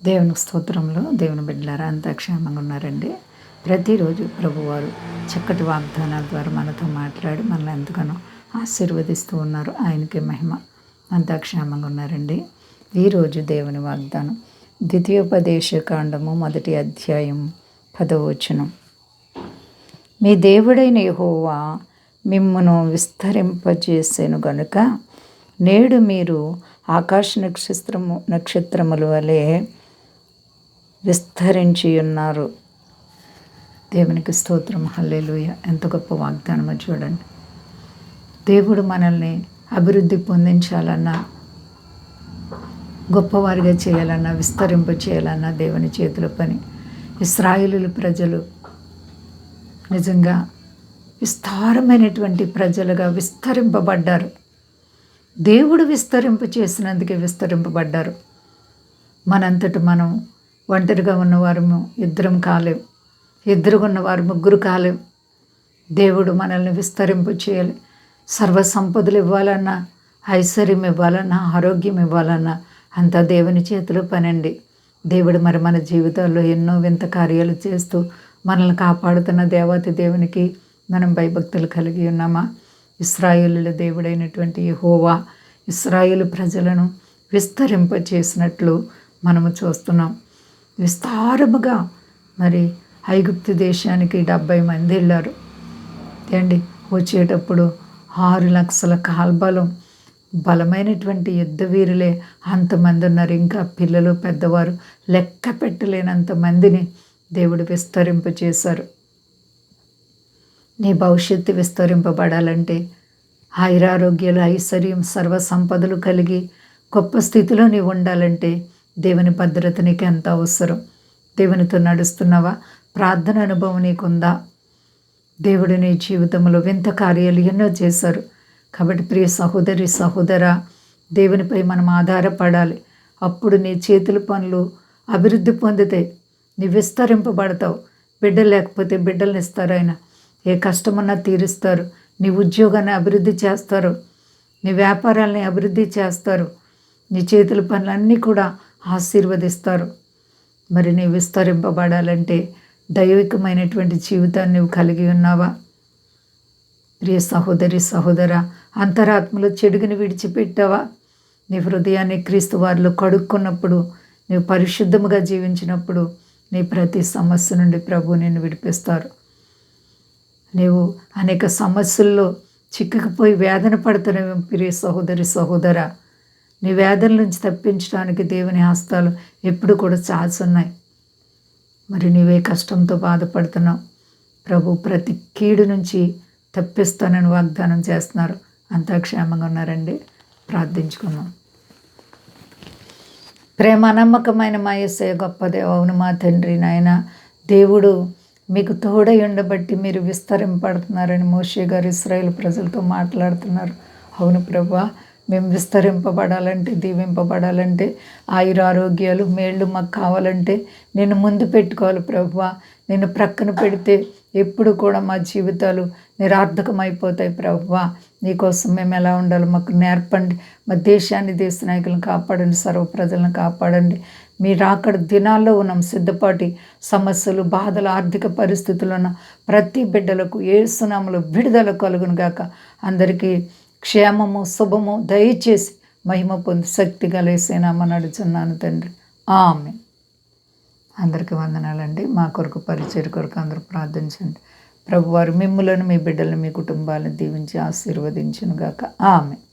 దేవునికి స్తోత్రంలో దేవుని బిడ్డలారా అంతా క్షేమంగా ఉన్నారండి. ప్రతిరోజు ప్రభువారు చక్కటి వాగ్దానాల ద్వారా మనతో మాట్లాడి మనల్ని ఎంతగానో ఆశీర్వదిస్తూ ఉన్నారు. ఆయనకే మహిమ. అంతా క్షేమంగా ఉన్నారండి. ఈరోజు దేవుని వాగ్దానం ద్వితీయోపదేశకాండము 1వ అధ్యాయం 10వ వచనం. మీ దేవుడైన యెహోవా మిమ్మును విస్తరింపజేసెను గనుక నేడు మీరు ఆకాశ నక్షత్రముల వలె విస్తరించి ఉన్నారు. దేవునికి స్తోత్రం. హల్లెలూయా. ఎంత గొప్ప వాగ్దానమో చూడండి. దేవుడు మనల్ని అభివృద్ధి పొందించాలన్నా, గొప్పవారిగా చేయాలన్నా, విస్తరింప చేయాలన్నా దేవుని చేతుల పని. ఇశ్రాయేలు ప్రజలు నిజంగా విస్తారమైనటువంటి ప్రజలుగా విస్తరింపబడ్డారు. దేవుడు విస్తరింప చేసినందుకే విస్తరింపబడ్డారు. మనంతట మనం ఒంటరిగా ఉన్నవారము ఇద్దరం కాలేం, ఇద్దరుగా ఉన్నవారు ముగ్గురు కాలేం. దేవుడు మనల్ని విస్తరింప చేయాలి. సర్వ సంపదలు ఇవ్వాలన్నా, ఐశ్వర్యం ఇవ్వాలన్నా, ఆరోగ్యం ఇవ్వాలన్నా అంతా దేవుని చేతిలో పనండి. దేవుడు మరి మన జీవితాల్లో ఎన్నో వింత కార్యాలు చేస్తూ మనల్ని కాపాడుతున్న దేవత దేవునికి మనం భయభక్తులు కలిగి ఉన్నామా? ఇశ్రాయేలుల దేవుడైనటువంటి యెహోవా ఇశ్రాయేలు ప్రజలను విస్తరింప చేసినట్లు మనము చూస్తున్నాం. విస్తారముగా మరి ఐగుప్తు దేశానికి 70 మంది వెళ్ళారు అండి. వచ్చేటప్పుడు 6 లక్షల కాల్బలం, బలమైనటువంటి యుద్ధ వీరులే అంతమంది ఉన్నారు. ఇంకా పిల్లలు పెద్దవారు లెక్క పెట్టలేనంత మందిని దేవుడు విస్తరింప చేశారు. నీ భవిష్యత్తు విస్తరింపబడాలంటే ఆయురారోగ్యాలు, ఐశ్వర్యం, సర్వ సంపదలు కలిగి గొప్ప స్థితిలో నీవు ఉండాలంటే దేవుని భద్రత నీకు ఎంత అవసరం. దేవునితో నడుస్తున్నావా? ప్రార్థన అనుభవం నీకుందా? దేవుడు నీ జీవితంలో వింత కార్యాలు ఎన్నో చేశారు. కాబట్టి ప్రియ సహోదరి సహోదరా, దేవునిపై మనం ఆధారపడాలి. అప్పుడు నీ చేతుల పనులు అభివృద్ధి పొందితే నీ విస్తరింపబడతావు. బిడ్డలు లేకపోతే బిడ్డలను ఇస్తారు ఆయన. ఏ కష్టమన్నా తీరుస్తారు. నీ ఉద్యోగాన్ని అభివృద్ధి చేస్తారు. నీ వ్యాపారాలని అభివృద్ధి చేస్తారు. నీ చేతుల పనులన్నీ కూడా ఆశీర్వదిస్తారు. మరి నీ విస్తరింపబడాలంటే దైవికమైనటువంటి జీవితాన్ని నువ్వు కలిగి ఉన్నావా? ప్రియ సహోదరి సహోదరా, అంతరాత్మలో చెడుగుని విడిచిపెట్టావా? నీ హృదయాన్ని క్రీస్తు వారిలో కడుక్కున్నప్పుడు, నీవు పరిశుద్ధముగా జీవించినప్పుడు నీ ప్రతి సమస్య నుండి ప్రభు నిన్ను విడిపిస్తారు. నీవు అనేక సమస్యల్లో చిక్కుకుపోయి వేదన పడుతున్నావు ప్రియ సహోదరి సహోదరా. నీ వేదన నుంచి తప్పించడానికి దేవుని హస్తాలు ఎప్పుడు కూడా చాచున్నాయి. మరి నీవే కష్టంతో బాధపడుతున్నావు, ప్రభు ప్రతి కీడు నుంచి తప్పిస్తానని వాగ్దానం చేస్తున్నారు. అంతా క్షేమంగా ఉన్నారండి. ప్రార్థించుకున్నాం. ప్రేమ నమ్మకమైన మా యేసయ్య గొప్ప దేవ, అవును మా తండ్రి నాయన, దేవుడు మీకు తోడై ఉండబట్టి మీరు విస్తరింపడుతున్నారని మోషే గారు ఇశ్రాయేలు ప్రజలతో మాట్లాడుతున్నారు. అవును ప్రభువా, మేము విస్తరింపబడాలంటే, దీవింపబడాలంటే, ఆయురారోగ్యాలు మేళ్ళు మాకు కావాలంటే నేను ముందు పెట్టుకోవాలి ప్రభువా. నేను ప్రక్కన పెడితే ఎప్పుడు కూడా మా జీవితాలు నిరర్థకమైపోతాయి ప్రభువా. నీకోసం మేము ఎలా ఉండాలో మాకు నేర్పండి. మా దేశాన్ని, దేశ నాయకులను కాపాడండి, సర్వ ప్రజలను కాపాడండి. మీరు అక్కడ దినాల్లో ఉన్నాం. సిద్ధపాటి సమస్యలు, బాధలు, ఆర్థిక పరిస్థితులు ఉన్న ప్రతి బిడ్డలకు యేసు నామములో విడుదల కలుగును గాక. అందరికీ క్షేమము, శుభము దయచేసి మహిమ పొంది శక్తి గల యేసు నామమున అడుగుచున్నాను తండ్రి. ఆమేన్. అందరికీ వందనాలండి. మా కొరకు పరిచయ కొరకు అందరూ ప్రార్థించండి. ప్రభువారు మిమ్ములను, మీ బిడ్డలను, మీ కుటుంబాలను దీవించి ఆశీర్వదించును గాక. ఆమేన్.